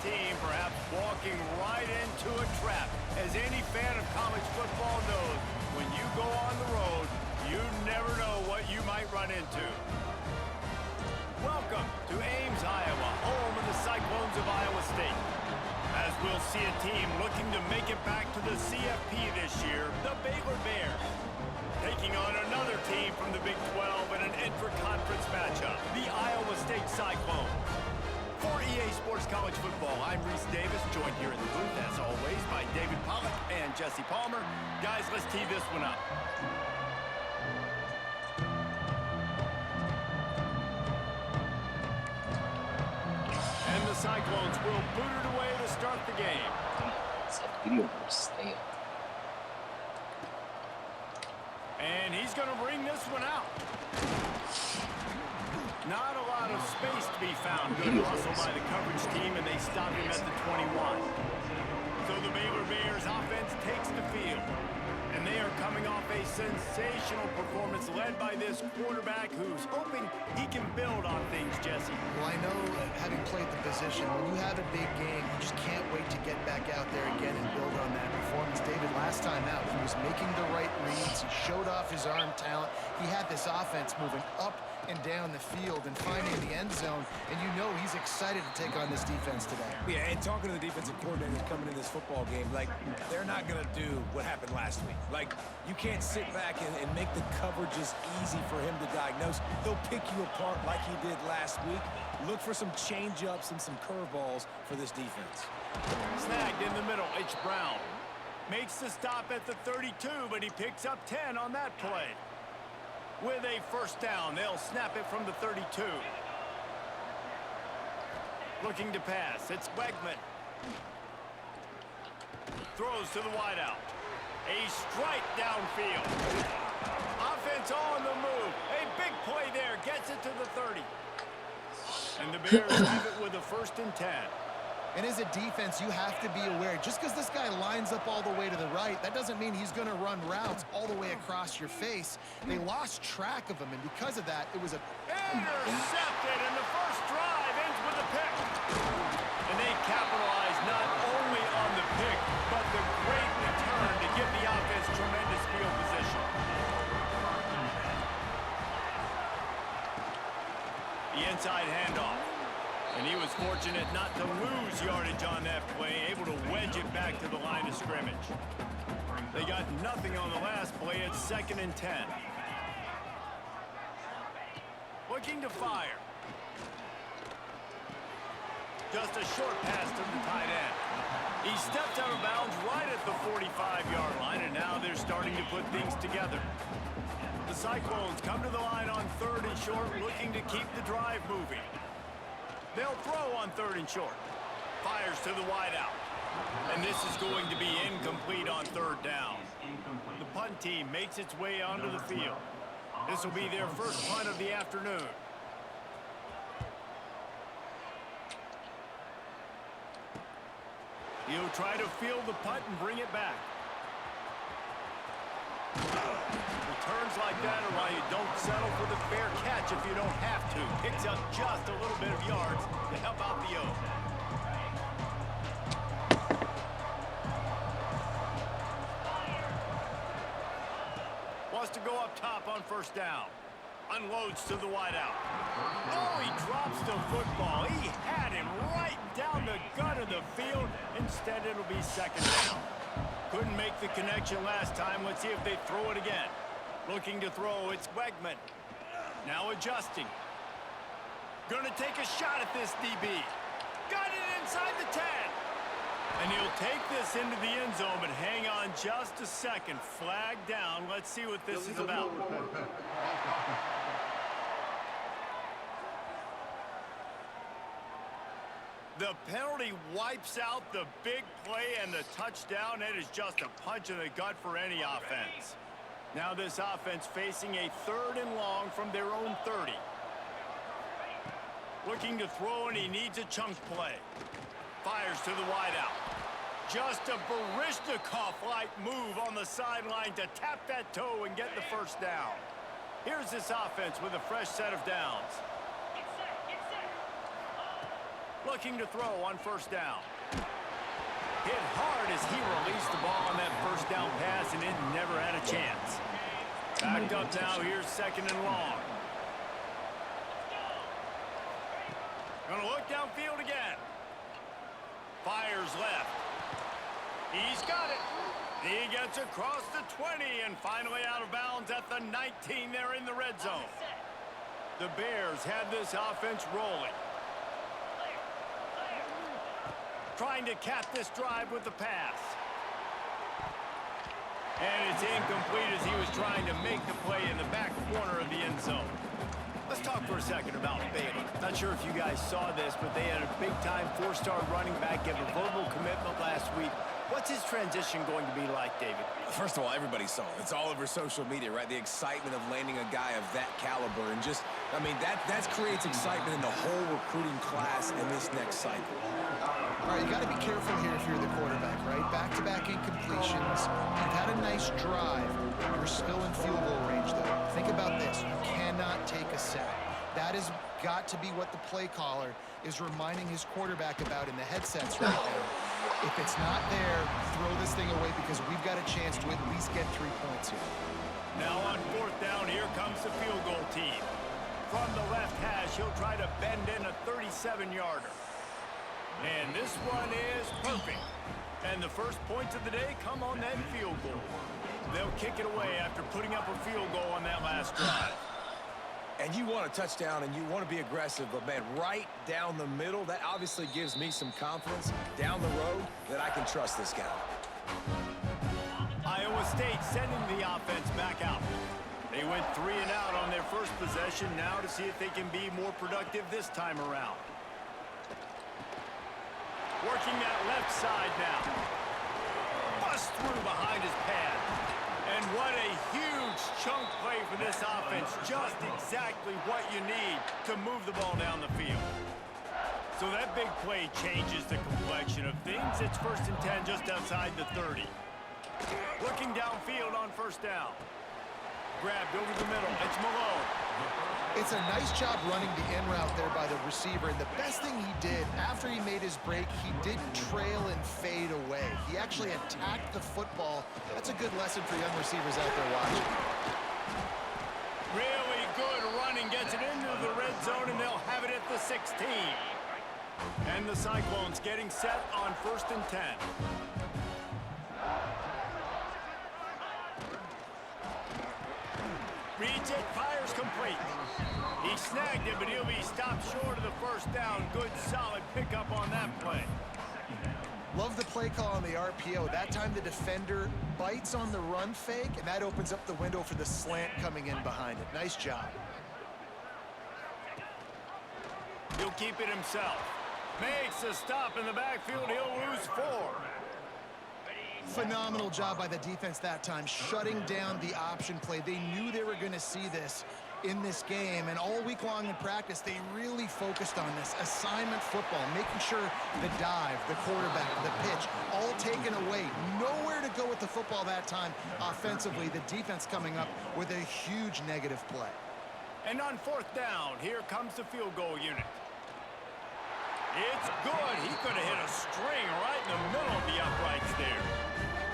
team perhaps walking right into a trap. As any fan of college football knows, when you go on the road, you never know what you might run into. Welcome to Ames, Iowa, home of the Cyclones of Iowa State. As we'll see a team looking to make it back to the CFP this year, the Baylor Bears. Taking on another team from the Big 12 in an intra-conference matchup, the Iowa State Cyclones. For EA Sports College Football, I'm Reese Davis, joined here in the booth, as always, by David Pollack and Jesse Palmer. Guys, let's tee this one up. And the Cyclones will boot it away to start the game. And he's going to bring this one out. Not a lot of space to be found. Good hustle by the coverage team, and they stop him at the 21. So the Baylor Bears offense takes the field. And they are coming off a sensational performance led by this quarterback who's hoping he can build on things, Jesse. Well, I know, having played the position, when you have a big game, you just can't wait to get back out there again and build on that performance. David, last time out, he was making the right reads. He showed off his arm talent. He had this offense moving up and down the field and finding the end zone, and you know he's excited to take on this defense today. Yeah, and talking to the defensive coordinators coming in this football game, like, they're not going to do what happened last week. Like, you can't sit back and make the coverages easy for him to diagnose. He'll pick you apart like he did last week. Look for some change-ups and some curveballs for this defense. Snagged in the middle, H. Brown. Makes the stop at the 32, but he picks up 10 on that play. With a first down, they'll snap it from the 32. Looking to pass, it's Wegman. Throws to the wideout. A strike downfield. Offense on the move. A big play there, gets it to the 30. And the Bears have it with a 1st and 10. And as a defense, you have to be aware, just because this guy lines up all the way to the right, that doesn't mean he's going to run routes all the way across your face. They lost track of him, and because of that, it was a... Intercepted, and the first drive ends with a pick. And they capitalize not only on the pick, but the great return to give the offense tremendous field position. The inside handoff. And he was fortunate not to lose yardage on that play, able to wedge it back to the line of scrimmage. They got nothing on the last play. It's 2nd and 10. Looking to fire. Just a short pass to the tight end. He stepped out of bounds right at the 45-yard line, and now they're starting to put things together. The Cyclones come to the line on 3rd and short, looking to keep the drive moving. They'll throw on 3rd and short. Fires to the wideout. And this is going to be incomplete on 3rd down. The punt team makes its way onto the field. This will be their first punt of the afternoon. He'll try to field the punt and bring it back. Returns like that are why you don't settle for the fair catch if you don't have to. Picks up just a little bit of yards to help out the O. Wants to go up top on 1st down. Unloads to the wideout. Oh, he drops the football. He had him right down the gut of the field. Instead, it'll be 2nd down. Couldn't make the connection last time. Let's see if they throw it again. Looking to throw, it's Wegman. Now adjusting. Gonna take a shot at this DB. Got it inside the 10. And he'll take this into the end zone, but hang on just a second. Flag down. Let's see what this is about. The penalty wipes out the big play and the touchdown. It is just a punch in the gut for any offense. Now this offense facing a 3rd and long from their own 30. Looking to throw, and he needs a chunk play. Fires to the wideout. Just a Baryshnikov-like move on the sideline to tap that toe and get the 1st down. Here's this offense with a fresh set of downs. Looking to throw on first down. Hit hard as he released the ball on that first down pass, and it never had a chance. Backed up now. Here's second and long. Gonna look downfield again. Fires left. He's got it. He gets across the 20 and finally out of bounds at the 19 there in the red zone. The Bears have this offense rolling. Trying to cap this drive with the pass. And it's incomplete as he was trying to make the play in the back corner of the end zone. Let's talk for a second about Baylor. Not sure if you guys saw this, but they had a big-time four-star running back give a verbal commitment last week. What's his transition going to be like, David? First of all, everybody saw it. It's all over social media, right? The excitement of landing a guy of that caliber. And just, I mean, that creates excitement in the whole recruiting class in this next cycle. All right, you got to be careful here if you're the quarterback, right? Back-to-back incompletions. You've had a nice drive. You're still in field goal range, though. Think about this. You cannot take a sack. That has got to be what the play caller is reminding his quarterback about in the headsets right now. If it's not there, throw this thing away because we've got a chance to at least get 3 points here. Now on fourth down, here comes the field goal team. From the left hash, he'll try to bend in a 37-yarder. And this one is perfect. And the first points of the day come on that field goal. They'll kick it away after putting up a field goal on that last drive. And you want a touchdown and you want to be aggressive, but man, right down the middle, that obviously gives me some confidence down the road that I can trust this guy. Iowa State sending the offense back out. They went 3 and out on their first possession, now to see if they can be more productive this time around. Working that left side now. Bust through behind his pad. And what a huge chunk play for this offense. Just exactly what you need to move the ball down the field. So that big play changes the complexion of things. It's 1st and 10 just outside the 30. Looking downfield on first down. Grabbed over the middle. It's Malone. It's a nice job running the in route there by the receiver, and the best thing he did after he made his break, he didn't trail and fade away. He actually attacked the football. That's a good lesson for young receivers out there watching. Really good running, gets it into the red zone, and they'll have it at the 16. And the Cyclones getting set on 1st and 10. Reads it, fires complete. He snagged it, but he'll be stopped short of the first down. Good, solid pickup on that play. Love the play call on the RPO. That time the defender bites on the run fake, and that opens up the window for the slant coming in behind it. Nice job. He'll keep it himself. Makes a stop in the backfield. He'll lose 4. Phenomenal job by the defense that time, shutting down the option play. They knew they were going to see this in this game, and all week long in practice, they really focused on this assignment football, making sure the dive, the quarterback, the pitch, all taken away. Nowhere to go with the football that time offensively. The defense coming up with a huge negative play. And on 4th down, here comes the field goal unit. It's good. He could have hit a string right in the middle of the uprights there.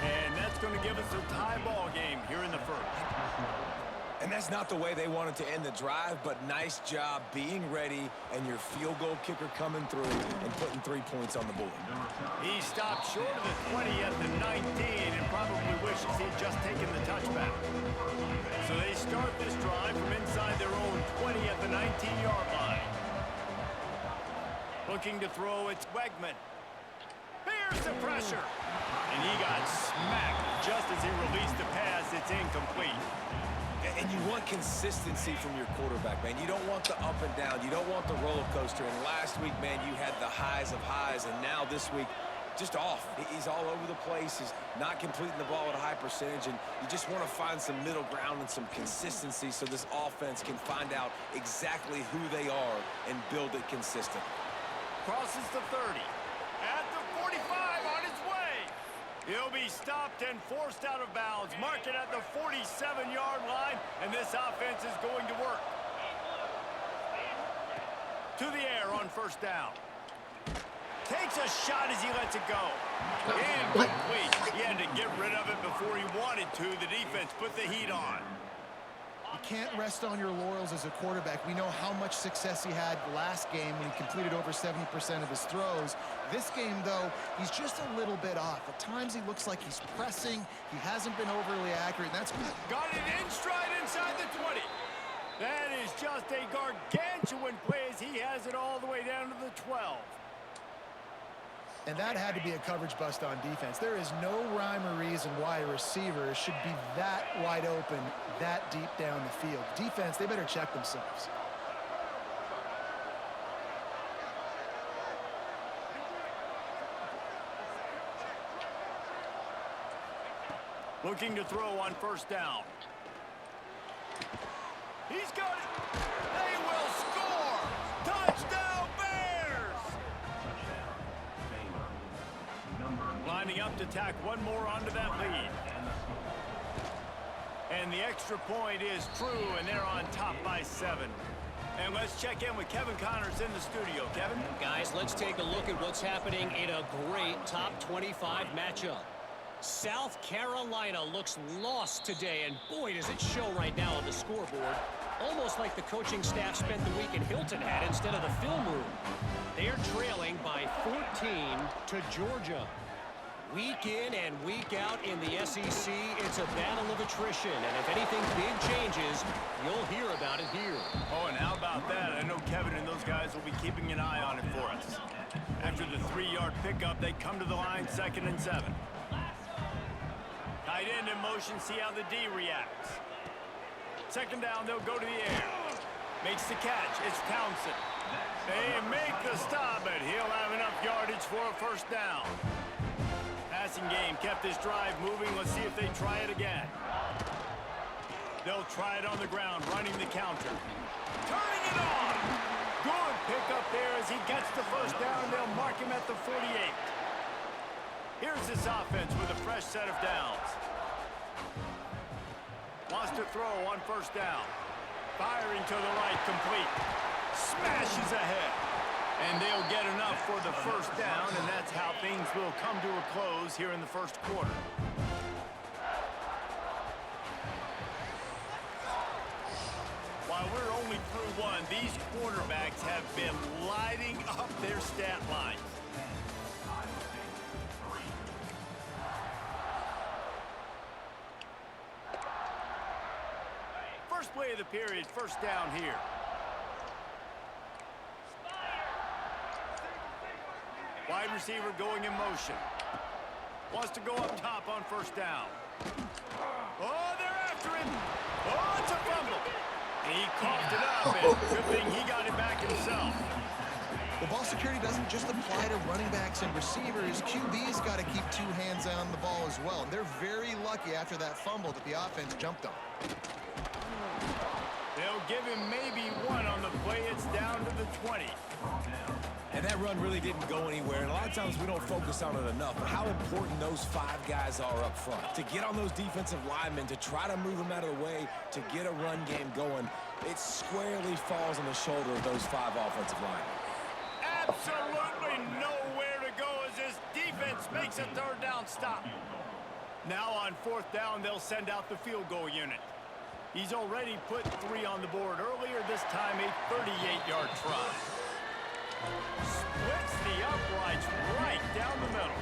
And that's going to give us a tie ball game here in the 1st. And that's not the way they wanted to end the drive, but nice job being ready and your field goal kicker coming through and putting 3 points on the board. He stopped short of the 20 at the 19 and probably wishes he'd just taken the touchback. So they start this drive from inside their own 20 at the 19-yard line. Looking to throw, it's Wegman. Here's the pressure. And he got smacked just as he released the pass. It's incomplete. And you want consistency from your quarterback, man. You don't want the up and down. You don't want the roller coaster. And last week, man, you had the highs of highs. And now this week, just off. He's all over the place. He's not completing the ball at a high percentage. And you just want to find some middle ground and some consistency so this offense can find out exactly who they are and build it consistent. Crosses the 30. At the 45 on his way. He'll be stopped and forced out of bounds. Mark it at the 47-yard line, and this offense is going to work. To the air on 1st down. Takes a shot as he lets it go. Incomplete. He had to get rid of it before he wanted to. The defense put the heat on. You can't rest on your laurels as a quarterback. We know how much success he had last game when he completed over 70% of his throws. This game, though, he's just a little bit off. At times, he looks like he's pressing. He hasn't been overly accurate. And that's got it in stride inside the 20. That is just a gargantuan play as he has it all the way down to the 12. And that had to be a coverage bust on defense. There is no rhyme or reason why a receiver should be that wide open, that deep down the field. Defense, they better check themselves. Looking to throw on first down. He's got it. They will score. Touchdown, Bears! Lining up to tack one more onto that lead. And the extra point is true, and they're on top by 7. And let's check in with Kevin Connors in the studio. Kevin? Guys, let's take a look at what's happening in a great top 25 matchup. South Carolina looks lost today, and boy, does it show right now on the scoreboard. Almost like the coaching staff spent the week in Hilton Head instead of the film room. They're trailing by 14 to Georgia. Week in and week out in the SEC, it's a battle of attrition, and if anything big changes, you'll hear about it here. Oh, and how about that? I know Kevin and those guys will be keeping an eye on it for us. After the 3-yard pickup, they come to the line, 2nd and 7. Tight end in motion, see how the D reacts. 2nd down, they'll go to the air. Makes the catch, it's Townsend. They make the stop, but he'll have enough yardage for a first down. Passing game kept this drive moving. Let's see if they try it again. They'll try it on the ground, running the counter. Turning it on! Good pickup there as he gets the first down. They'll mark him at the 48. Here's this offense with a fresh set of downs. Wants to throw on first down. Firing to the right, complete. Smashes ahead. And they'll get enough for the first down, and that's how things will come to a close here in the first quarter. While we're only through one, these quarterbacks have been lighting up their stat lines. First play of the period, first down here. Wide receiver going in motion. Wants to go up top on first down. Oh, they're after him. Oh, it's a fumble. And he coughed it up, and good thing he got it back himself. Well, ball security doesn't just apply to running backs and receivers. QB's got to keep 2 hands on the ball as well. And they're very lucky after that fumble that the offense jumped on. They'll give him maybe 1 on the play. It's down to the 20. And that run really didn't go anywhere. And a lot of times we don't focus on it enough. But how important those 5 guys are up front. To get on those defensive linemen, to try to move them out of the way, to get a run game going, it squarely falls on the shoulder of those 5 offensive linemen. Absolutely nowhere to go as this defense makes a 3rd down stop. Now on 4th down, they'll send out the field goal unit. He's already put 3 on the board earlier, this time a 38-yard try. Splits the uprights right down the middle.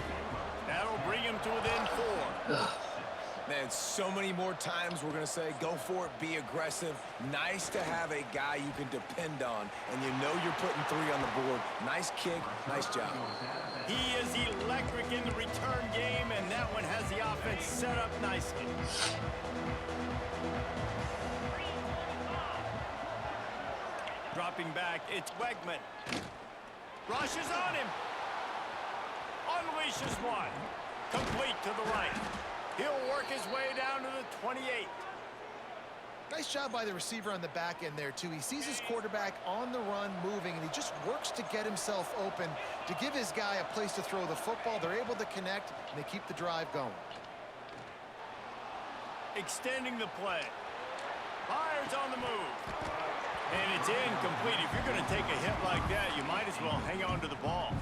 That'll bring him to within 4. Man, so many more times we're going to say, go for it, be aggressive. Nice to have a guy you can depend on, and you know you're putting 3 on the board. Nice kick, nice job. He is electric in the return game, and that one has the offense set up nicely. Dropping back, it's Wegman. Rushes on him. Unleashes one. Complete to the right. He'll work his way down to the 28. Nice job by the receiver on the back end there, too. He sees his quarterback on the run moving, and he just works to get himself open to give his guy a place to throw the football. They're able to connect, and they keep the drive going. Extending the play. Fires on the move. And it's incomplete. If you're going to take a hit like that, you might as well hang on to the ball.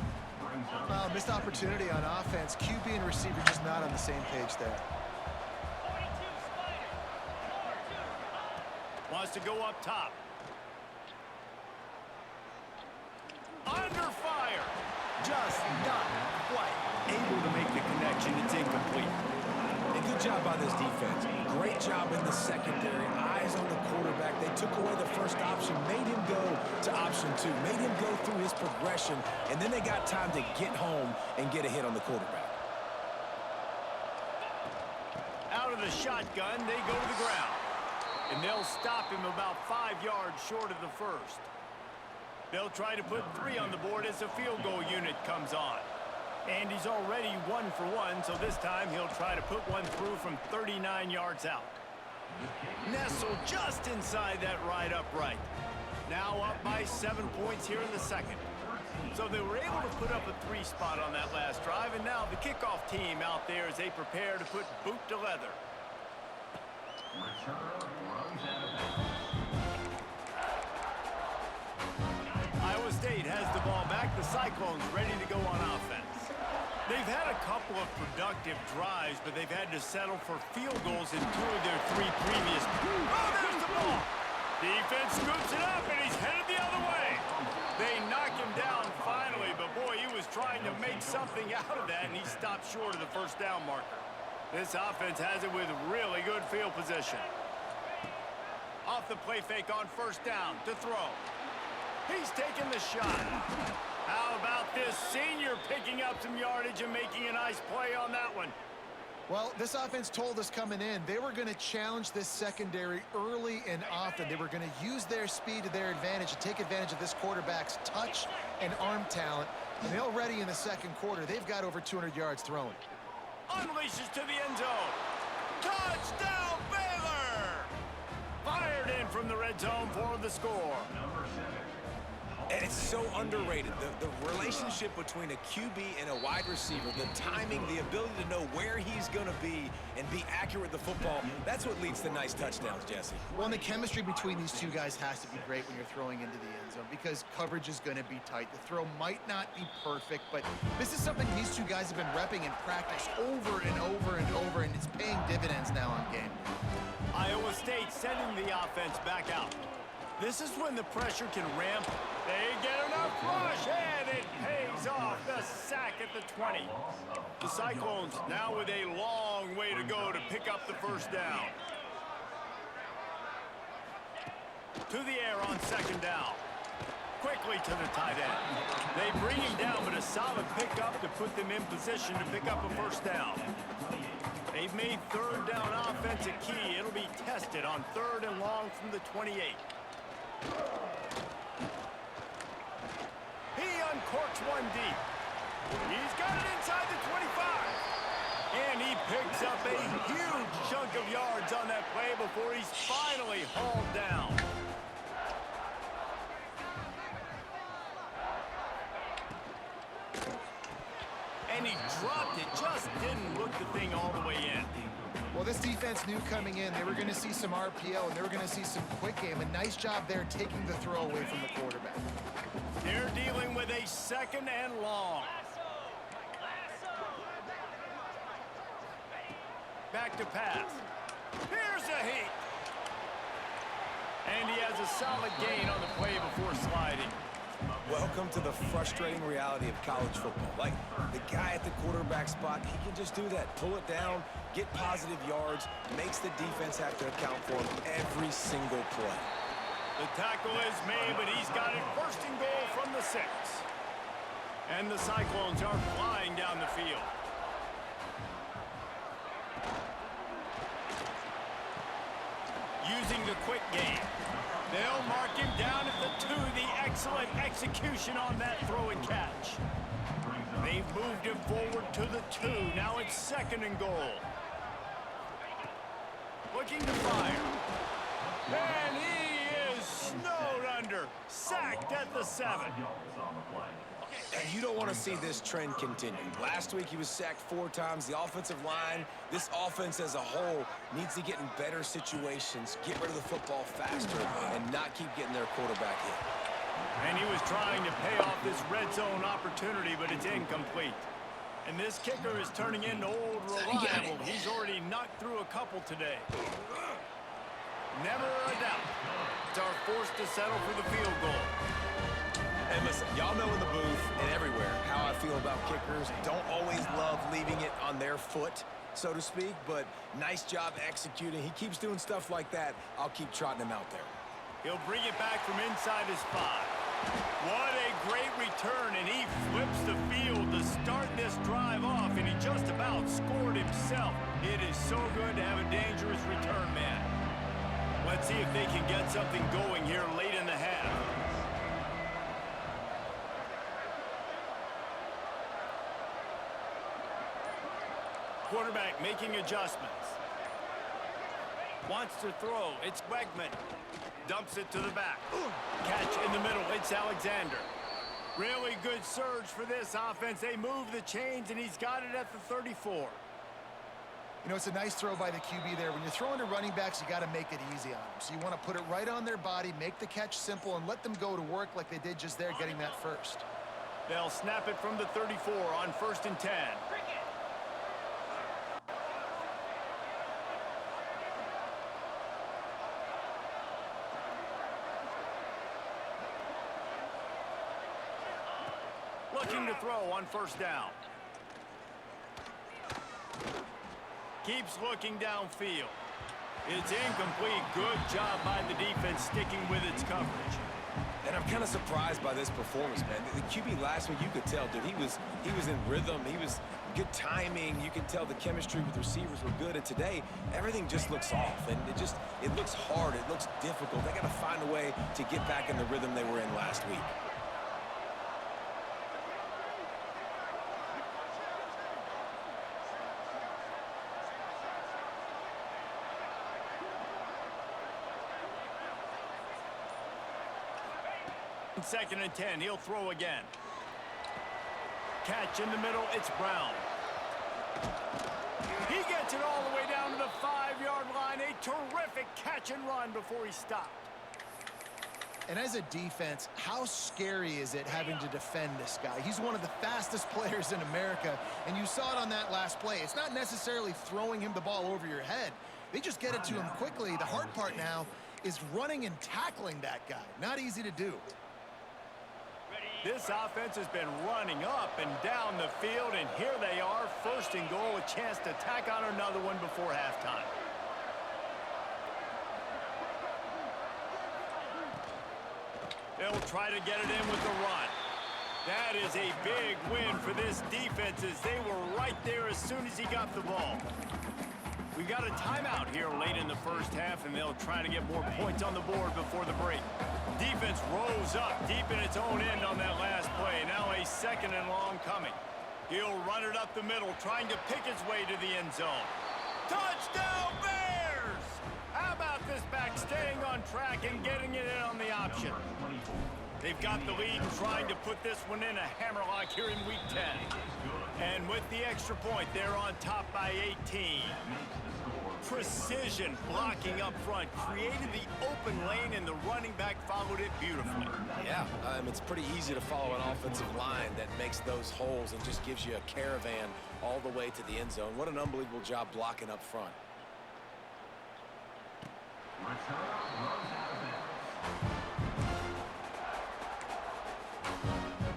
Missed opportunity on offense. QB and receiver just not on the same page there. Wants to go up top. Under fire. Just not quite able to make the connection. It's incomplete. And good job by this defense. Great job in the secondary. Eyes on the quarterback. They took away the first option, made him go to option 2, made him go through his progression, and then they got time to get home and get a hit on the quarterback. Out of the shotgun, they go to the ground. And they'll stop him about 5 yards short of the first. They'll try to put 3 on the board as the field goal unit comes on. And he's already 1 for 1, so this time he'll try to put one through from 39 yards out. Nestled just inside that right upright. Now up by 7 points here in the second. So they were able to put up a 3 spot on that last drive, and now the kickoff team out there as they prepare to put boot to leather. Iowa State has the ball back. The Cyclones ready to go on offense. They've had a couple of productive drives, but they've had to settle for field goals in 2 of their 3 previous. Oh, there's the ball. Defense scoops it up, and he's headed the other way. They knock him down finally, but boy, he was trying to make something out of that, and he stopped short of the first down marker. This offense has it with really good field position. Off the play fake on first down to throw. He's taking the shot. How about this senior picking up some yardage and making a nice play on that one? Well, this offense told us coming in they were going to challenge this secondary early and often. They were going to use their speed to their advantage and take advantage of this quarterback's touch and arm talent. And already in the second quarter, they've got over 200 yards thrown. Unleashes to the end zone. Touchdown, Baylor! Fired in from the red zone for the score. And it's so underrated. The relationship between a QB and a wide receiver, the timing, the ability to know where he's going to be and be accurate with the football, that's what leads to nice touchdowns, Jesse. Well, and the chemistry between these 2 guys has to be great when you're throwing into the end zone because coverage is going to be tight. The throw might not be perfect, but this is something these 2 guys have been repping in practice over and over and over, and it's paying dividends now on game. Iowa State sending the offense back out. This is when the pressure can ramp. They get enough rush, and it pays off. The sack at the 20. The Cyclones now with a long way to go to pick up the first down. To the air on second down. Quickly to the tight end. They bring him down, but a solid pickup to put them in position to pick up a first down. They've made third down offense a key. It'll be tested on 3rd and long from the 28. He uncorks one deep. He's got it inside the 25. And he picks up a huge chunk of yards on that play before he's finally hauled down. And he dropped it, just didn't look the thing all the way in. Well, this defense knew coming in they were going to see some RPO and they were going to see some quick game. A nice job there taking the throw away from the quarterback. They're dealing with a 2nd and long. Back to pass. Here's a heat. And he has a solid gain on the play before sliding. Welcome to the frustrating reality of college football. Like, the guy at the quarterback spot, he can just do that. Pull it down, get positive yards, makes the defense have to account for him every single play. The tackle is made, but he's got it 1st and goal from the 6. And the Cyclones are flying down the field. Using the quick game. They'll mark him down at the 2. The excellent execution on that throw and catch. They've moved him forward to the 2. Now it's 2nd and goal. Looking to fire. And he is snowed under. Sacked at the 7. And you don't want to see this trend continue. Last week he was sacked 4 times. The offensive line, this offense as a whole, needs to get in better situations, get rid of the football faster, and not keep getting their quarterback hit. And he was trying to pay off this red zone opportunity, but it's incomplete. And this kicker is turning into old reliable. He's already knocked through a couple today. Never a doubt. It's our forced to settle for the field goal. And listen, y'all know in the booth and everywhere how I feel about kickers. Don't always love leaving it on their foot, so to speak, but nice job executing. He keeps doing stuff like that. I'll keep trotting him out there. He'll bring it back from inside his 5. What a great return, and he flips the field to start this drive off, and he just about scored himself. It is so good to have a dangerous return man. Let's see if they can get something going here late in the half. Quarterback making adjustments. Wants to throw. It's Wegman. Dumps it to the back. Catch in the middle. It's Alexander. Really good surge for this offense. They move the chains, and he's got it at the 34. You know, it's a nice throw by the QB there. When you're throwing to running backs, you got to make it easy on them. So you want to put it right on their body, make the catch simple, and let them go to work like they did just there, getting that first. They'll snap it from the 34 on 1st and 10. Looking to throw on 1st down. Keeps looking downfield. It's incomplete. Good job by the defense sticking with its coverage. And I'm kind of surprised by this performance, man. The QB last week, you could tell, dude, he was in rhythm. He was good timing. You could tell the chemistry with receivers were good. And today, everything just looks off. And it looks hard. It looks difficult. They got to find a way to get back in the rhythm they were in last week. Second and 10, he'll throw again. Catch in the middle, it's Brown. He gets it all the way down to the 5-yard line. A terrific catch and run before he stopped. And as a defense, how scary is it having to defend this guy? He's one of the fastest players in America, and you saw it on that last play. It's not necessarily throwing him the ball over your head. They just get it to him quickly. The hard part now is running and tackling that guy. Not easy to do. This offense has been running up and down the field, and here they are, 1st and goal, a chance to tack on another one before halftime. They'll try to get it in with the run. That is a big win for this defense, as they were right there as soon as he got the ball. We got a timeout here late in the 1st half, and they'll try to get more points on the board before the break. Defense rose up deep in its own end on that last play. Now a 2nd and long coming. He'll run it up the middle, trying to pick his way to the end zone. Touchdown, Bears! How about this back staying on track and getting it in on the option? They've got the lead, trying to put this one in a hammerlock here in Week 10. And with the extra point, they're on top by 18. Precision blocking up front, created the open lane, and the running back followed it beautifully. Yeah, it's pretty easy to follow an offensive line that makes those holes and just gives you a caravan all the way to the end zone. What an unbelievable job blocking up front.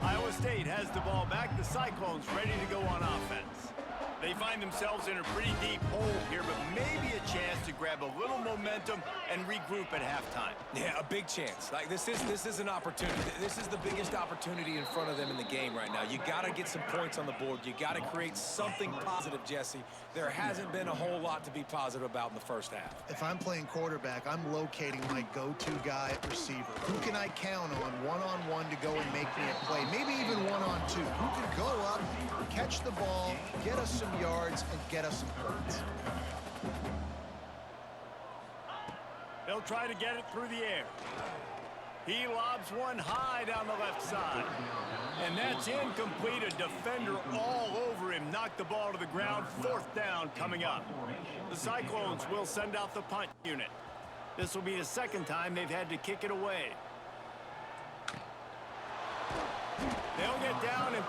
Iowa State has the ball back. The Cyclones ready to go on offense. They find themselves in a pretty deep hole here, but maybe a chance to grab a little momentum and regroup at halftime. Yeah, a big chance. Like this is an opportunity. This is the biggest opportunity in front of them in the game right now. You got to get some points on the board. You got to create something positive, Jesse. There hasn't been a whole lot to be positive about in the 1st half. If I'm playing quarterback, I'm locating my go-to guy at receiver. Who can I count on one-on-one to go and make me a play? Maybe even one-on-two. Who can go up, catch the ball, get us some yards, and get us some points. They'll try to get it through the air. He lobs one high down the left side. And that's incomplete. A defender all over him. Knocked the ball to the ground. 4th down coming up. The Cyclones will send out the punt unit. This will be the 2nd time they've had to kick it away.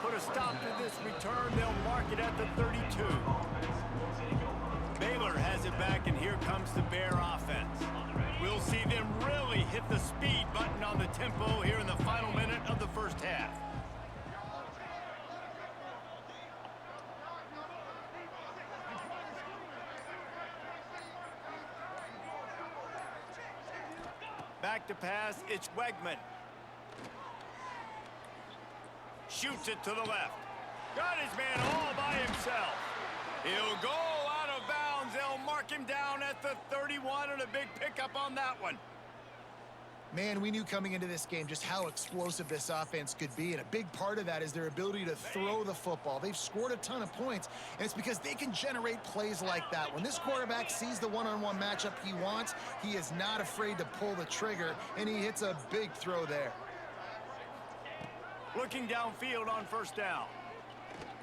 put a stop to this return. They'll mark it at the 32. Baylor has it back, and here comes the Bear offense. We'll see them really hit the speed button on the tempo here in the final minute of the first half. Back to pass, it's Wegman. Shoots it to the left. Got his man all by himself. He'll go out of bounds. They'll mark him down at the 31, and a big pickup on that one. Man, we knew coming into this game just how explosive this offense could be, and a big part of that is their ability to throw the football. They've scored a ton of points, and it's because they can generate plays like that. When this quarterback sees the one-on-one matchup he wants, he is not afraid to pull the trigger, and he hits a big throw there. Looking downfield on first down.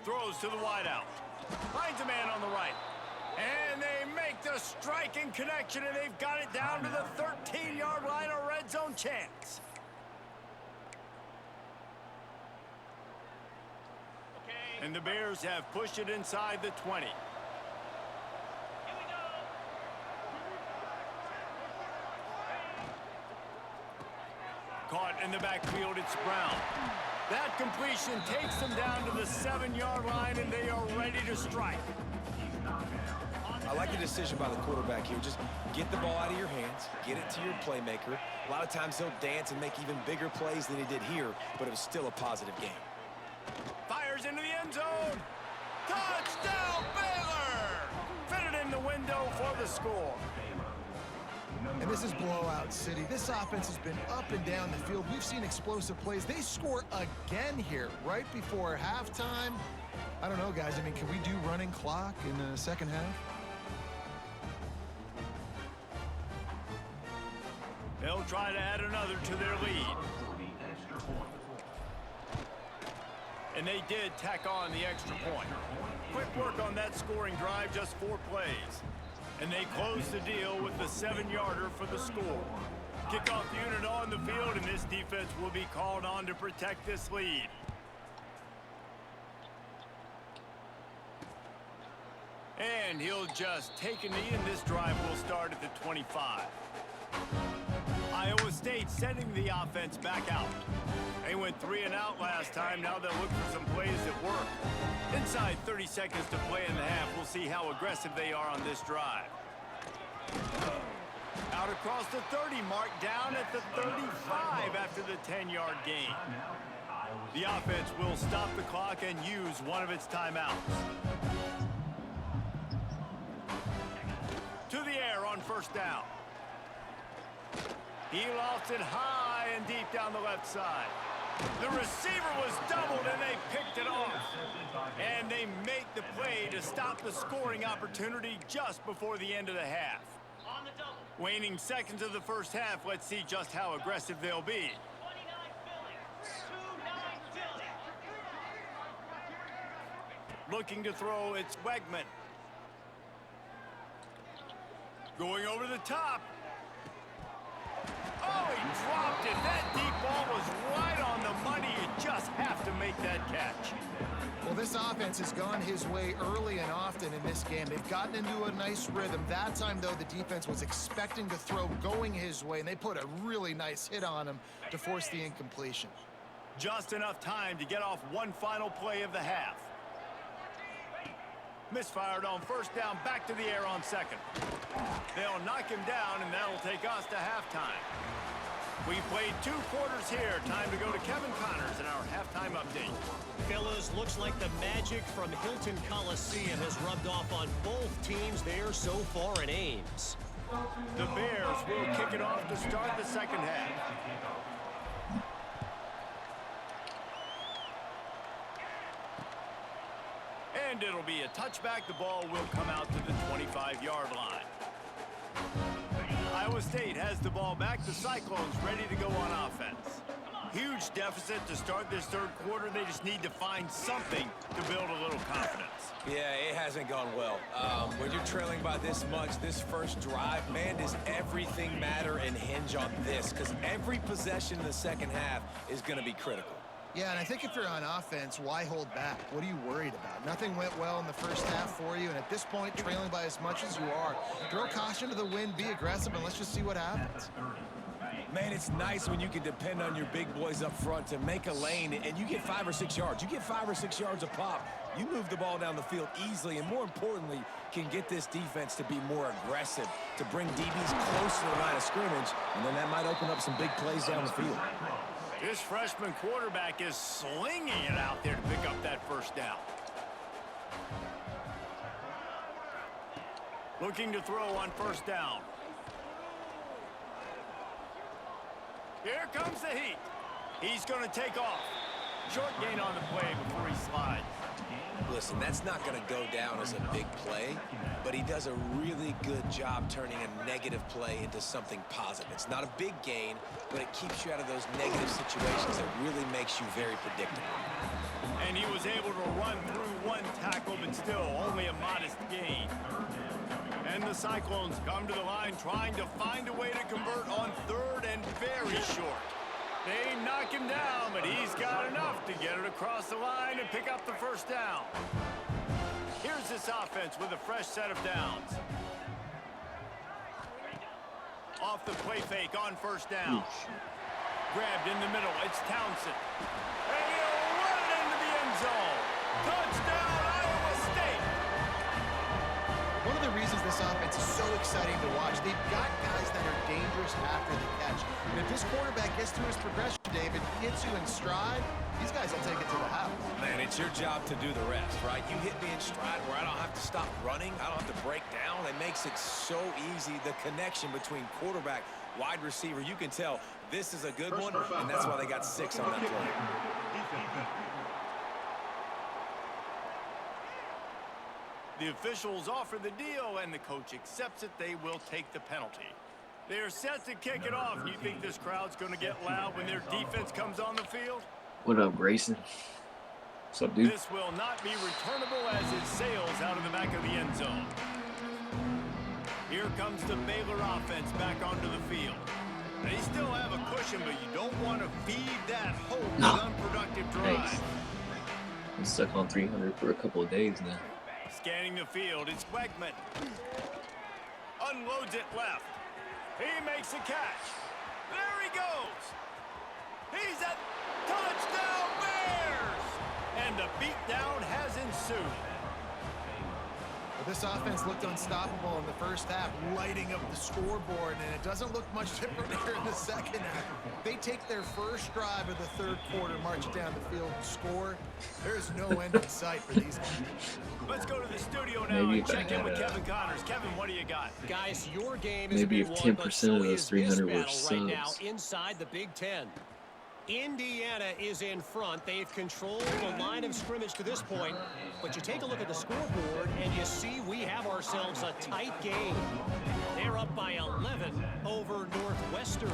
Throws to the wideout. Finds a man on the right. And they make the striking connection, and they've got it down to the 13-yard line, a red zone chance. Okay. And the Bears have pushed it inside the 20. Here we go. Caught in the backfield, it's Brown. That completion takes them down to the 7-yard line, and they are ready to strike. I like the decision by the quarterback here. Just get the ball out of your hands, get it to your playmaker. A lot of times he'll dance and make even bigger plays than he did here, but it was still a positive game. Fires into the end zone. Touchdown, Baylor! Fitted in the window for the score. And this is blowout city. This offense has been up and down the field. We've seen explosive plays. They score again here right before halftime. I don't know, guys. I mean, can we do running clock in the second half? They'll try to add another to their lead. And they did tack on the extra point. Quick work on that scoring drive, just 4 plays. And they close the deal with the 7-yarder for the score. Kickoff unit on the field, and this defense will be called on to protect this lead. And he'll just take a knee, and this drive will start at the 25. Iowa State sending the offense back out. They went 3 and out last time. Now they'll look for some plays that work. Inside 30 seconds to play in the half. We'll see how aggressive they are on this drive. Out across the 30, marked down at the 35 after the 10-yard gain. The offense will stop the clock and use one of its timeouts. To the air on first down. He lofts it high and deep down the left side. The receiver was doubled, and they picked it off. And they make the play to stop the scoring opportunity just before the end of the half. Waning seconds of the first half, let's see just how aggressive they'll be. Looking to throw, it's Wegman. Going over the top. Oh, he dropped it. That deep ball was right on the money. You just have to make that catch. Well, this offense has gone his way early and often in this game. They've gotten into a nice rhythm. That time, though, the defense was expecting to throw going his way, and they put a really nice hit on him to force the incompletion. Just enough time to get off one final play of the half. Misfired on first down, back to the air on second. They'll knock him down, and that'll take us to halftime. We've played 2 quarters here. Time to go to Kevin Connors in our halftime update. Fellas, looks like the magic from Hilton Coliseum has rubbed off on both teams there so far in Ames. The Bears will kick it off to start the second half. And it'll be a touchback. The ball will come out to the 25-yard line. Iowa State has the ball back. The Cyclones ready to go on offense. Huge deficit to start this third quarter. They just need to find something to build a little confidence. Yeah, it hasn't gone well. When you're trailing by this much, this first drive, man, does everything matter and hinge on this? Because every possession in the second half is going to be critical. Yeah, and I think if you're on offense, why hold back? What are you worried about? Nothing went well in the first half for you, and at this point, trailing by as much as you are, throw caution to the wind, be aggressive, and let's just see what happens. Man, it's nice when you can depend on your big boys up front to make a lane, and you get 5 or 6 yards. You get 5 or 6 yards a pop. You move the ball down the field easily, and more importantly, can get this defense to be more aggressive, to bring DBs close to the line of scrimmage, and then that might open up some big plays down the field. This freshman quarterback is slinging it out there to pick up that first down. Looking to throw on first down. Here comes the heat. He's going to take off. Short gain on the play before he slides. Listen, that's not going to go down as a big play, but he does a really good job turning a negative play into something positive. It's not a big gain, but it keeps you out of those negative situations that really makes you very predictable. And he was able to run through one tackle, but still only a modest gain. And the Cyclones come to the line trying to find a way to convert on third and very short. They knock him down, but he's got enough to get it across the line and pick up the first down. Here's this offense with a fresh set of downs. Off the play fake on first down. Grabbed in the middle. It's Townsend. And he'll run it into the end zone. Touchdown, Iowa State. One of the reasons this offense is so exciting to watch, they've got guys that are dangerous after the catch. And if this quarterback gets through his progression, David, hits you in stride, these guys will take it to the house. Man, it's your job to do the rest, right? You hit me in stride where I don't have to stop running. I don't have to break down. It makes it so easy, the connection between quarterback, wide receiver. You can tell this is a good one, and that's why they got 6 on that play. The officials offer the deal, and the coach accepts it. They will take the penalty. They're set to kick it off. You think this crowd's going to get loud when their defense comes on the field? What up, Grayson? What's up, dude? This will not be returnable as it sails out of the back of the end zone. Here comes the Baylor offense back onto the field. They still have a cushion, but you don't want to feed that hope with unproductive drives. Thanks. I'm stuck on 300 for a couple of days now. Scanning the field, it's Wegman. Unloads it left. He makes a catch. There he goes. He's at touchdown Bears! And the beatdown has ensued. Well, this offense looked unstoppable in the first half, lighting up the scoreboard, and it doesn't look much different here in the second half. They take their first drive of the third quarter, march down the field, and score. There's no end in sight for these guys. Let's go to the studio now and check in with Kevin Connors. Kevin, what do you got? Guys, your game is Maybe if won, 10% but so of those is 300 this were battle right now subs. inside the Big Ten. Indiana is in front. They've controlled the line of scrimmage to this point. But you take a look at the scoreboard, and you see we have ourselves a tight game. They're up by 11 over Northwestern.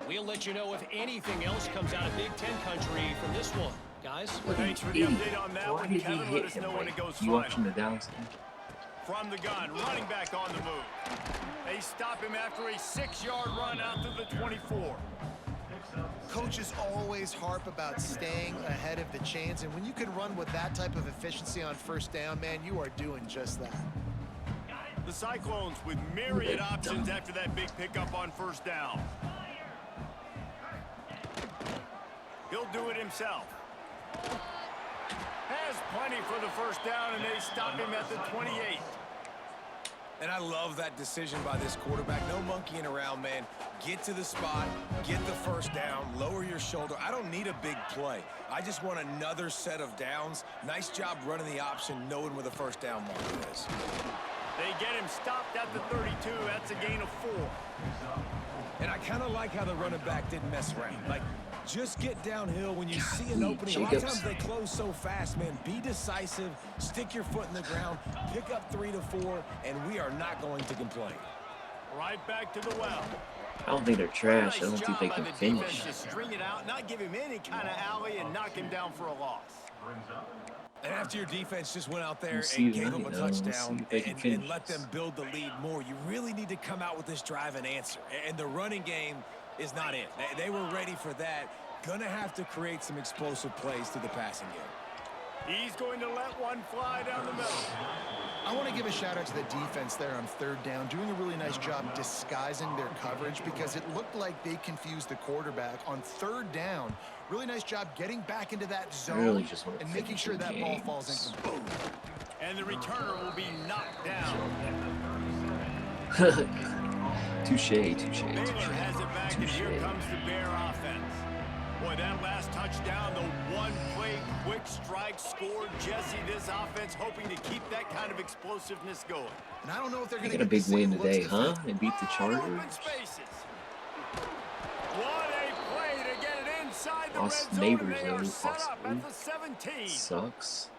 We'll let you know if anything else comes out of Big Ten country from this one. Guys? Thanks for the update on that one. Kevin, let us know when it goes You final. watching the downs? From the gun, running back on the move. They stop him after a 6-yard run out to the 24. Coaches always harp about staying ahead of the chains, and when you can run with that type of efficiency on first down, man, you are doing just that. The Cyclones with myriad options after that big pickup on first down. He'll do it himself. Has plenty for the first down, and they stop him at the 28. And I love that decision by this quarterback. No monkeying around, man. Get to the spot, get the first down, lower your shoulder. I don't need a big play. I just want another set of downs. Nice job running the option, knowing where the first down marker is. They get him stopped at the 32. That's a gain of 4. And I kind of like how the running back didn't mess around. Like, just get downhill when you see an opening. A lot of times they close so fast, man. Be decisive, stick your foot in the ground, pick up 3 to 4, and we are not going to complain. Right back to the well. I don't think they're trash. I Nice don't think they job by can the finish. defense to string it out, not give him any kind of alley, and knock him down for a loss. And after your defense just went out there We'll see and gave them, them a you know, we'll see touchdown if they can and finish let them this. build the lead more, you really need to come out with this drive and answer. And the running game is not it. They were ready for that. going to have to create some explosive plays through the passing game. He's going to let one fly down the middle. I want to give a shout out to the defense there on third down, doing a really nice job disguising their coverage because it looked like they confused the quarterback on third down. Really nice job getting back into that zone really and making sure that ball falls incomplete. And the returner will be knocked down. Touche. Baylor has it back, and here comes the Bear offense. Boy, that last touchdown, the one-play quick strike scored. Jesse, this offense hoping to keep that kind of explosiveness going. And I don't know if they're They going got to a big win today, huh? They beat the Chargers. Open spaces. What a play to get it inside the Lost red zone, neighbors, and they are though, set up possibly. at the 17. Sucks.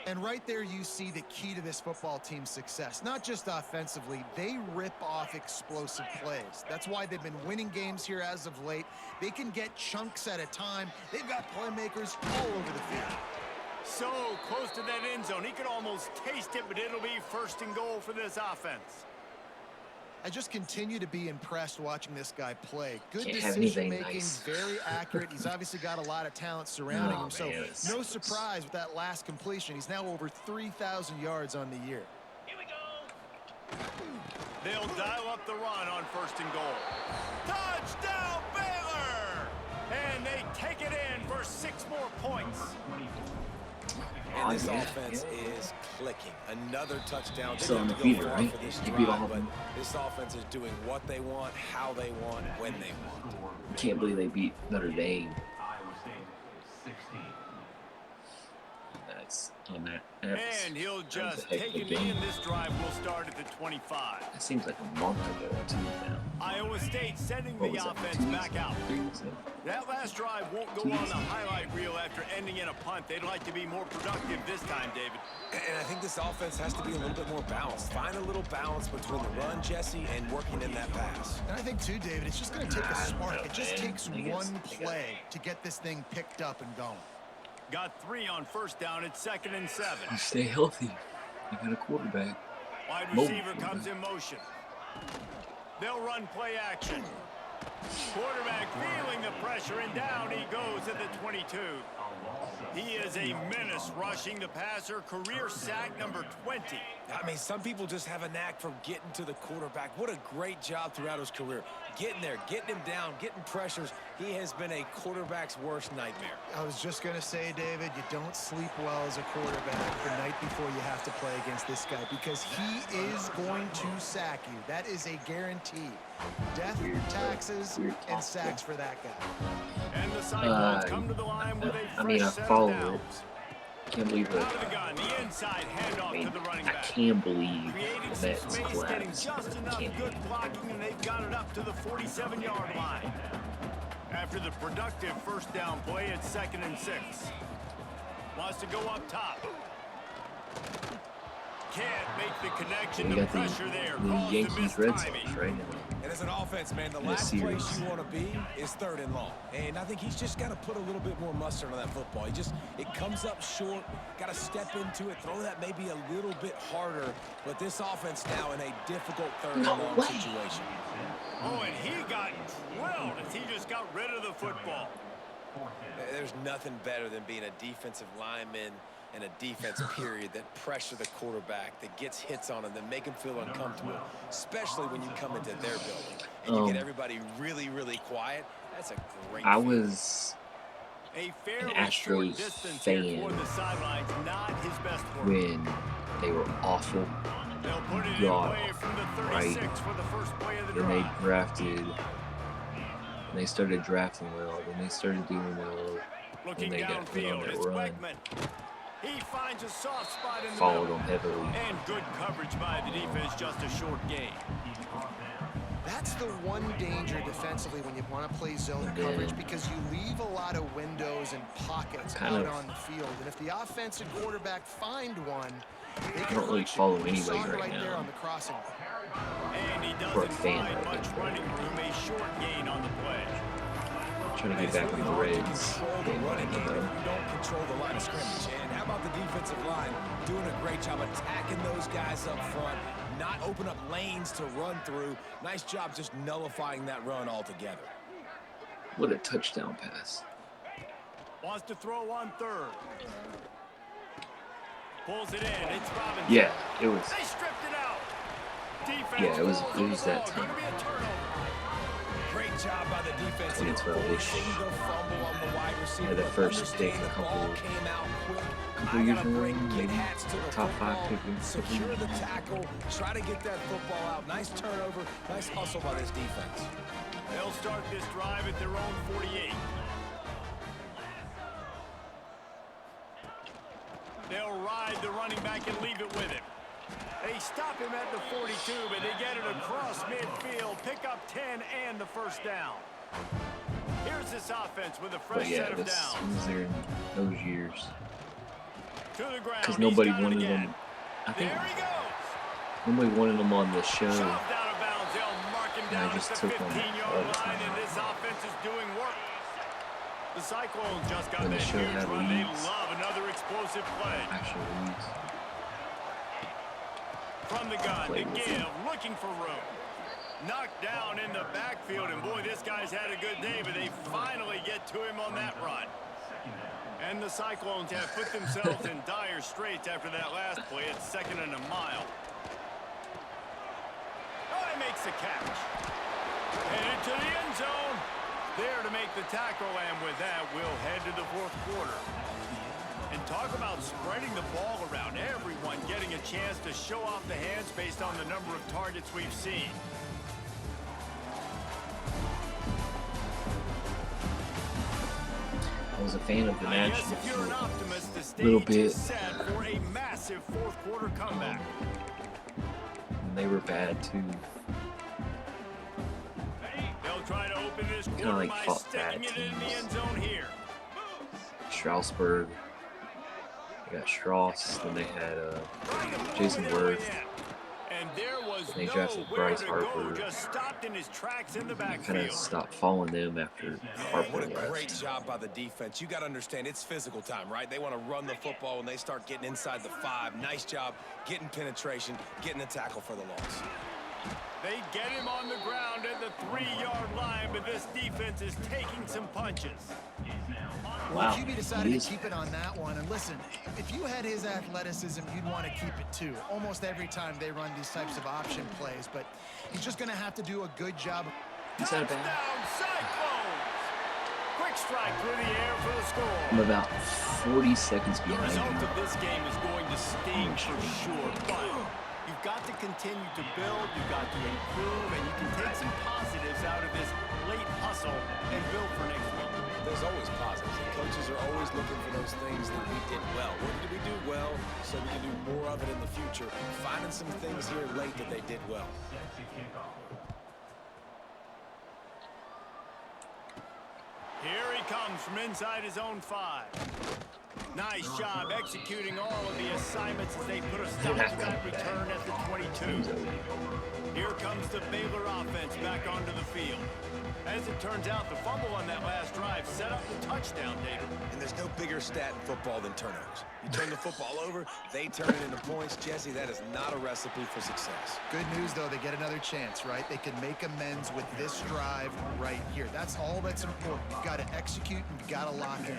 And right there you see the key to this football team's success. Not just offensively, they rip off explosive plays. That's why they've been winning games here as of late. They can get chunks at a time. They've got playmakers all over the field. So close to that end zone. He could almost taste it, but it'll be first and goal for this offense. I just continue to be impressed watching this guy play. Good Can't have decision anything making, nice. very accurate. He's obviously got a lot of talent surrounding Oh, him, so man, it no sucks. surprise with that last completion. He's now over 3,000 yards on the year. They'll dial up the run on first and goal. Touchdown, Baylor! And they take it in for 6 more points. And this offense is clicking. Another touchdown. Still They didn't undefeated, go far right? for this They beat all drive, of them. but this offense is doing what they want, how they want, when they want. Can't believe they beat Notre Dame. That's on that. And he'll just a heck take of a it in. game. This drive will start at the 25. That seems like a month ago, too, now. Iowa State sending What the was that, offense 2 weeks back ago? out. 3 weeks ago? That last drive won't go on the highlight reel after ending in a punt. They'd like to be more productive this time, David. And I think this offense has to be a little bit more balanced. Find a little balance between the run, Jesse, and working in that pass. And I think, too, David, it's just going to take a spark. It just man. takes I guess one they play to get this thing picked up and going. Got 3 on first down at 2nd and 7. You stay healthy. You got a quarterback. Wide Mobile receiver comes in motion. They'll run play action. Quarterback feeling the pressure, and down he goes at the 22. He is a menace rushing the passer. Career sack number 20. I mean, some people just have a knack for getting to the quarterback. What a great job throughout his career. Getting there, getting him down, getting pressures. He has been a quarterback's worst nightmare. I was just going to say, David, you don't sleep well as a quarterback the night before you have to play against this guy because he is going to sack you. That is a guarantee. Death, taxes, and sacks for that guy. And the Cyclones come to the line with a fresh I mean, I set of follow it. downs. Can't believe it. Out of the gun, the inside handoff to the running I back. can't believe Creating the some Mets space, getting collapsed. just enough Can't good believe blocking, and they've got it up to the 47-yard line. After the productive first down play at 2nd and 6. Wants to go up top. Can't make the connection. We The got pressure there. the Calls the Yankees Red Sox mistiming. right now. And as an offense, man, the In a last series. place you want to be is 3rd and long. And I think he's just got to put a little bit more mustard on that football. It comes up short, got to step into it, throw that maybe a little bit harder. But this offense now in a difficult 3rd and long situation. Oh, and he got drilled as he just got rid of the football. There's nothing better than being a defensive lineman and a defense period that pressure the quarterback, that gets hits on him, that make him feel uncomfortable, especially when you come into their building and you get everybody really, really quiet. That's a great I feeling. was A fairly Astros short distance here fan toward the sidelines, not his best work. when they were awful. They'll put it in God, play from the right. 36 for the first play of the Then they drive. drafted. They started drafting well. Then they started doing well. Looking they got put on downfield, that it's run. Weckman. He finds a soft spot in the Followed middle. them heavily. And good coverage by the defense, just a short gain. That's the one danger defensively when you want to play zone And then- coverage because you leave a lot of windows and pockets Kind out of- on the field. And if the offensive quarterback find one, they I can don't really hurt you. follow You anybody saw it right there now. on the crossing. And he For a doesn't fan, find I much think. running room. A short gain on the play. Trying to It's get back really on the hard to Reds. control the Game running right game if now. you don't control the line of scrimmage. And how about the defensive line doing a great job attacking those guys up front, not open up lanes to run through. Nice job just nullifying that run altogether. What a touchdown pass. Wants to throw on third. Pulls it in. It's Robinson. Yeah, it was. They stripped it out. Defense Yeah, it was that Gonna time. be a turnover. Great job by the defense. And it's Relish. Forcing the fumble on the wide receiver. Yeah, the first pick Understand a the couple ball came out quick. years I gotta ago, bring maybe get hats to the top football, 5 pick. secure the tackle, try to get that football out. Nice turnover, nice hustle by this defense. They'll start this drive at their own 48. They'll ride the running back and leave it with him. They stop him at the 42, but they get it across midfield, pick up 10 and the first down. Here's this offense with a But fresh yeah, set of this downs. was there in those years. To the ground. Because He's nobody got it wanted again. them. I think There he goes. nobody wanted them on the show. Shoved out of bounds. They'll mark him And I down just at the took them all 15-yard the line, time. and this offense is doing work. The Cyclones just got When the that show huge had run. They leads. love another explosive play. Actual leads. From the gun to Played with give, him. looking for room. Knocked down in the backfield, and boy, this guy's had a good day, but they finally get to him on that run. And the Cyclones have put themselves in dire straits after that last play. It's 2nd and a mile. Oh, he makes the catch. Headed to the end zone. There to make the tackle, and with that, we'll head to the 4th quarter. And talk about spreading the ball around. Everyone getting a chance to show off the hands based on the number of targets we've seen. I was a fan of the I guess Nationals if you're an for optimist, the a little stage bit. is set for a massive 4th quarter comeback. And they were bad too. They'll try to open this Kinda quarter like by fought sticking bad it in the teams. end zone here. Strasburg. They got Strauss. Then they had Trying to move Jason it away Worth. in. And there was They drafted nowhere Bryce to Harper. go, just stopped in his tracks in the Kind backfield. of stopped following them after Yeah, Harper what a great left. job by the defense. You got to understand, it's physical time, right? They want to run the football when they start getting inside the 5. Nice job getting penetration, getting the tackle for the loss. They get him on the ground at the 3-yard line, but this defense is taking some punches. Well, Wow, QB he decided is- to keep it on that one. And listen, if you had his athleticism, you'd want to keep it too. Almost every time they run these types of option plays. But he's just going to have to do a good job. Is that bad? Touchdown, Cyclones! Quick strike through the air for the score. I'm about 40 seconds The behind result you. of this game is going to sting for sure, but you've got to continue to build, you've got to improve, and you can take some positives out of this late hustle and build for next week. There's always positives. The coaches are always looking for those things that we did well. What did we do well so we can do more of it in the future? Finding some things here late that they did well. Here he comes from inside his own 5. Nice job executing all of the assignments as they put a stop to that return at the 22. Here comes the Baylor offense back onto the field. As it turns out, the fumble on that last drive set up the touchdown, David. And there's no bigger stat in football than turnovers. You turn the football over, they turn it into points. Jesse, that is not a recipe for success. Good news, though, they get another chance, right? They can make amends with this drive right here. That's all that's important. You've got to execute and you've got to lock in.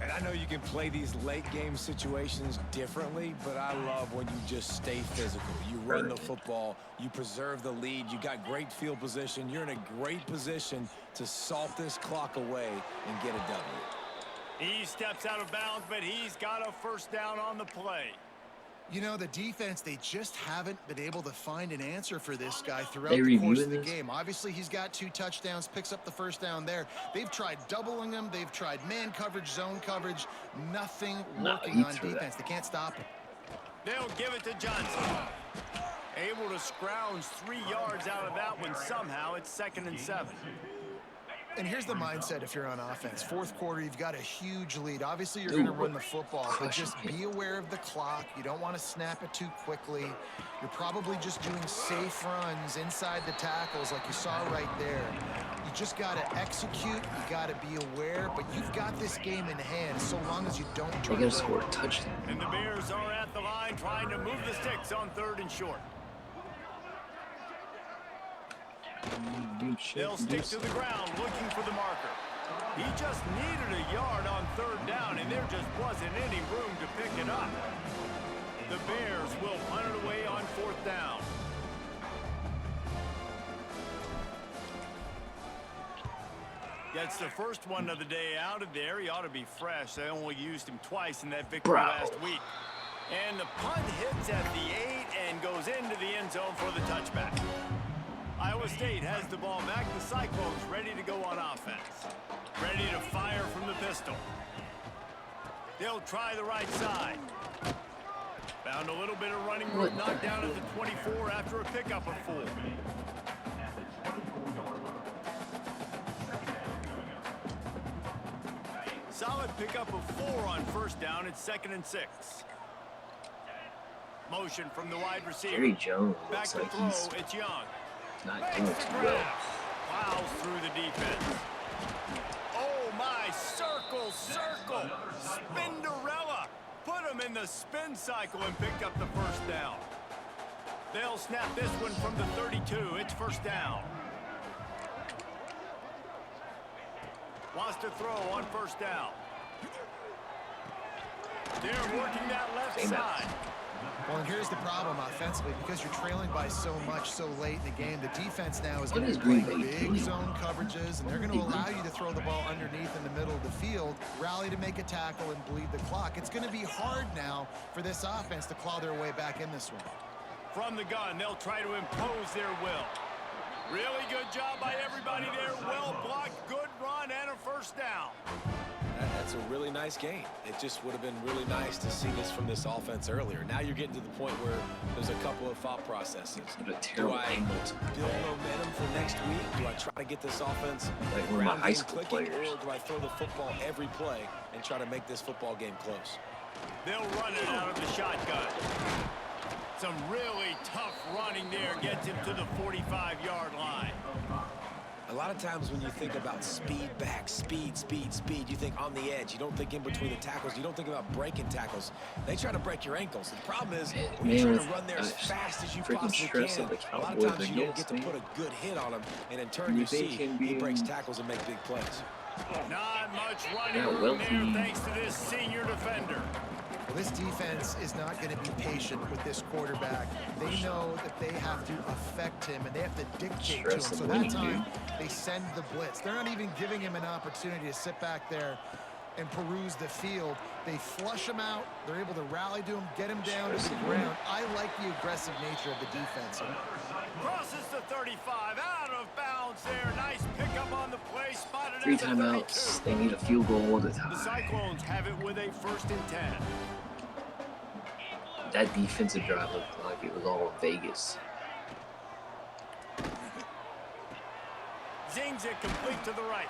And I know you can play these late game situations differently, but I love when you just stay physical. You run the football, you preserve the lead, you got great field position. You're in a great position to salt this clock away and get a W. He steps out of bounds, but he's got a first down on the play. You know, the defense, they just haven't been able to find an answer for this guy throughout They the course of reviewing the this? game. Obviously, he's got 2 touchdowns, picks up the first down there. They've tried doubling him. They've tried man coverage, zone coverage. Nothing No, working he on threw that. defense. They can't stop him. They'll give it to Johnson. Able to scrounge 3 yards out of that one somehow. It's 2nd and 7. And here's the mindset if you're on offense. 4th quarter, you've got a huge lead. Obviously, you're going to run the football, but just be aware of the clock. You don't want to snap it too quickly. You're probably just doing safe runs inside the tackles like you saw right there. You just got to execute. You got to be aware, but you've got this game in hand so long as you don't They turn gotta it score over. a touchdown. And the Bears are at the line trying to move the sticks on 3rd and short. They'll stick to the ground looking for the marker. He just needed a yard on third down, and there just wasn't any room to pick it up. The Bears will punt it away on fourth down. Gets the first one of the day out of there. He ought to be fresh. They only used him twice in that victory last week. And the punt hits at the 8 and goes into the end zone for the touchback. Iowa State has the ball back. The Cyclones ready to go on offense. Ready to fire from the pistol. They'll try the right side. Found a little bit of running room, knocked down at the 24 after a pickup of 4. Solid pickup of 4 on first down. It's 2nd and 6. Motion from the wide receiver. Jerry Jones Back looks to like throw. he's It's Young. not doing too well. Plows through the defense. Oh my, circle. Spinderella. Put him in the spin cycle and picked up the first down. They'll snap this one from the 32. It's first down. Wants to throw on first down. They're working that left side. Well, and here's the problem offensively, because you're trailing by so much so late in the game. The defense now is going to play big zone coverages, and they're going to allow you to throw the ball underneath in the middle of the field, rally to make a tackle, and bleed the clock. It's going to be hard now for this offense to claw their way back in this one. From the gun, they'll try to impose their will. Really good job by everybody there. Well blocked, good run, and a first down. That's a really nice game. It just would have been really nice to see this from this offense earlier. Now you're getting to the point where there's a couple of thought processes. Do I build momentum for next week? Do I try to get this offense like one of my high school clicking, players, or do I throw the football every play and try to make this football game close? They'll run it out of the shotgun. Some really tough running there gets him to the 45-yard line. A lot of times when you think about speed back, speed, you think on the edge. You don't think in between the tackles. You don't think about breaking tackles. They try to break your ankles. The problem is when you're trying to run there as fast as you possibly can, a lot of times you don't get to put a good hit on him, and in turn you see he breaks tackles and makes big plays. Not much running room there thanks to this senior defender. Well, this defense is not going to be patient with this quarterback. They know that they have to affect him, and they have to dictate to him. So that time, they send the blitz. They're not even giving him an opportunity to sit back there and peruse the field. They flush him out. They're able to rally to him, get him down to the ground. I like the aggressive nature of the defense. Crosses the 35, out of bounds there. Nice pickup on the play, spotted 3 at the 32. timeouts. They need a field goal all the time. The Cyclones have it with a 1st and 10. That defensive drive looked like it was all Vegas. Zings it complete to the right.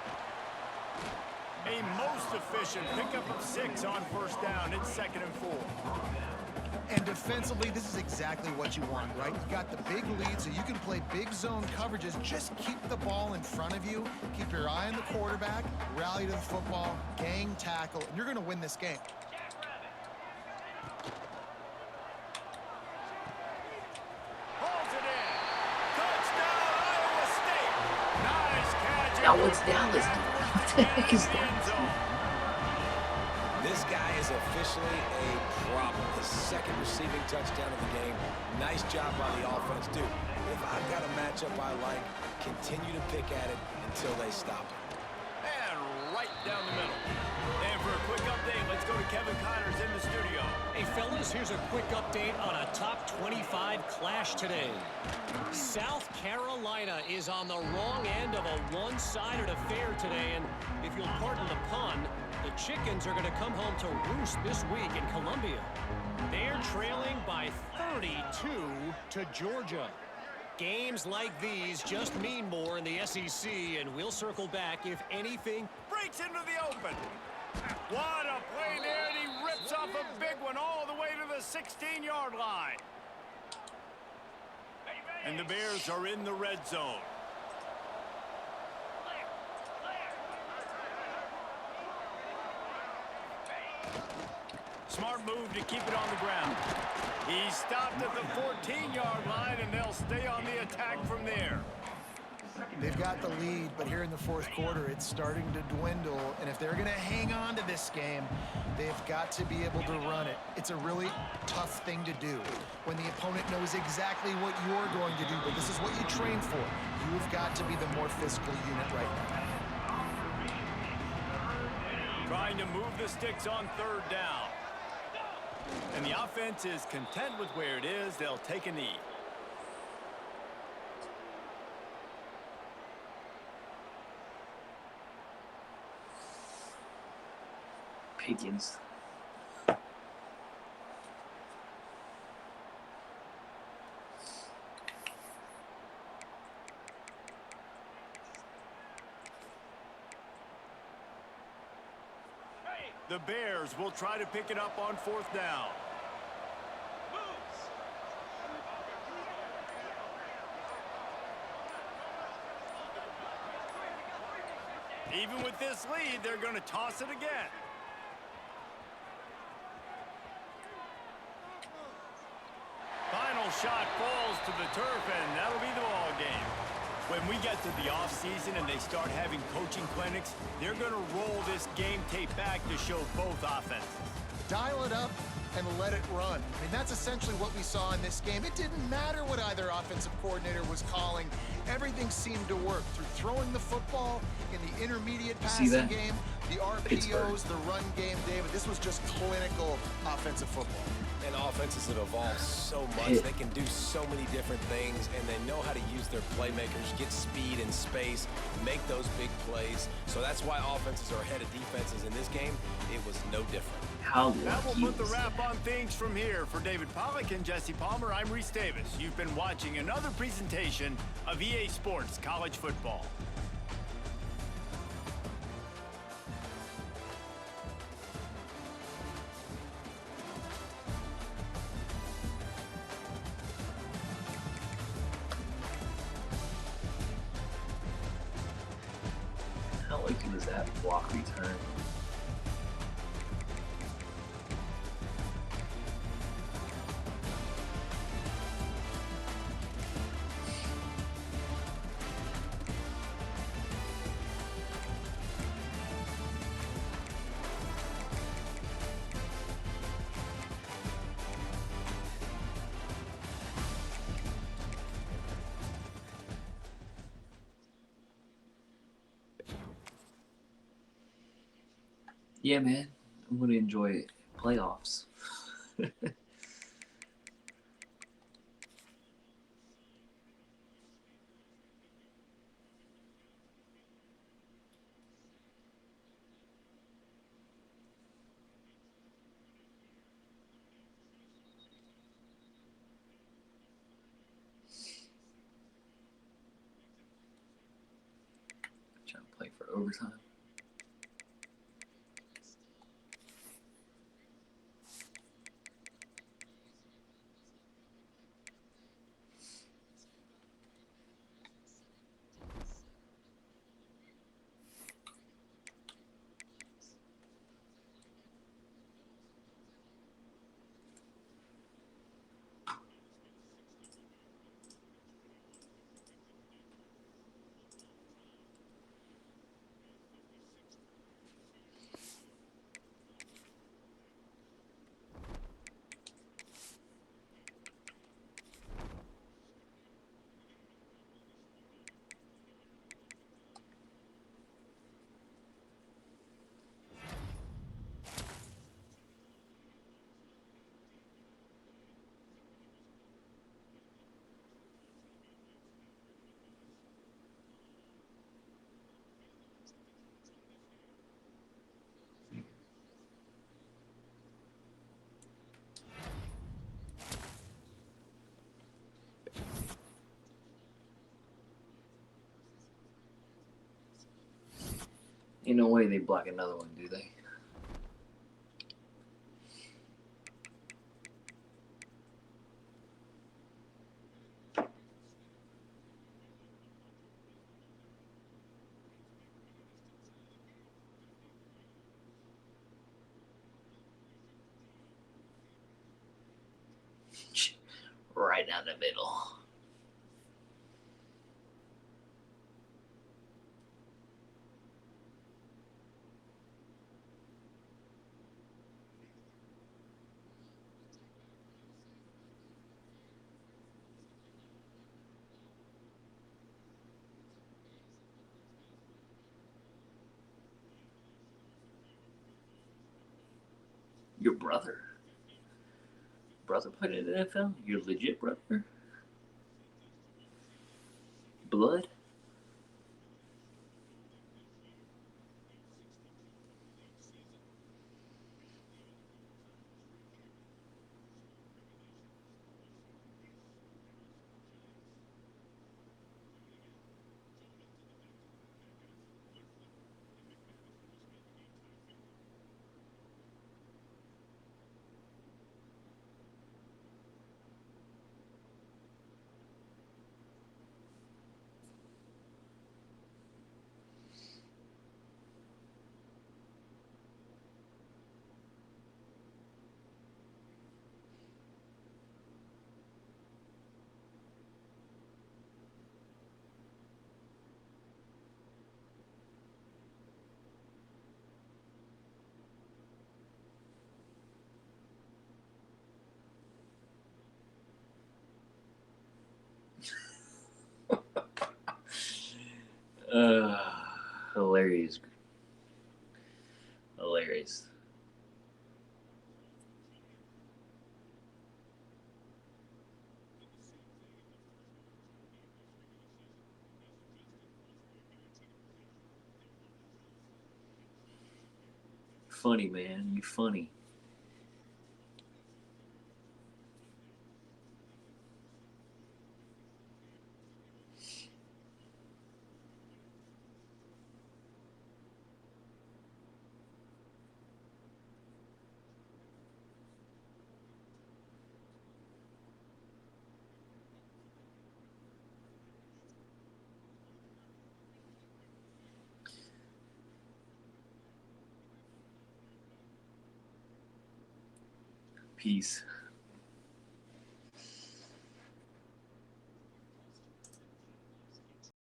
A most efficient pickup of 6 on first down. It's 2nd and 4. And defensively, this is exactly what you want, right? You got the big lead, so you can play big zone coverages. Just keep the ball in front of you. Keep your eye on the quarterback. Rally to the football. Gang tackle. And you're going to win this game. Holds it in. Touchdown, Iowa State. Nice catch. Now what's Dallas doing? What the heck is that? This guy is officially a problem. His 2nd receiving touchdown of the game. Nice job by the offense. Dude, if I've got a matchup I like, continue to pick at it until they stop it. And right down the middle. And for a quick update, let's go to Kevin Connors in the studio. Hey, fellas, here's a quick update on a top 25 clash today. South Carolina is on the wrong end of a one-sided affair today, and if you'll pardon the pun, the Chickens are going to come home to roost this week in Columbia. They're trailing by 32 to Georgia. Games like these just mean more in the SEC, and we'll circle back if anything. Breaks into the open. What a play there, and he rips off a big one all the way to the 16-yard line. And the Bears are in the red zone. Smart move to keep it on the ground. He stopped at the 14-yard line, and they'll stay on the attack from there. They've got the lead, but here in the fourth quarter, it's starting to dwindle. And if they're going to hang on to this game, they've got to be able to run it. It's a really tough thing to do when the opponent knows exactly what you're going to do, but this is what you train for. You've got to be the more physical unit right now. Trying to move the sticks on third down. And the offense is content with where it is. They'll take a knee. Pickens. The Bears will try to pick it up on fourth down. Even with this lead, they're going to toss it again. Final shot falls to the turf, and that'll be the ball game. When we get to the offseason and they start having coaching clinics, they're going to roll this game tape back to show both offenses. Dial it up and let it run. I mean, that's essentially what we saw in this game. It didn't matter what either offensive coordinator was calling. Everything seemed to work through throwing the football in the intermediate passing game, the RPOs, Pittsburgh. the run game, David. This was just clinical offensive football. And offenses have evolved so much. They can do so many different things, and they know how to use their playmakers, get speed and space, make those big plays. So that's why offenses are ahead of defenses in this game. It was no different. How That will lucky put the was wrap that? on things from here. For David Pollack and Jesse Palmer, I'm Reese Davis. You've been watching another presentation of EA Sports College Football. How lucky was that block return? Yeah, man. I'm gonna enjoy playoffs. Trying to play for overtime. Ain't no way they block another one, do they? Right down the middle. Your brother. Brother played in the NFL? Your legit brother? Blood? Hilarious. Hilarious. Funny, man. You funny. Peace.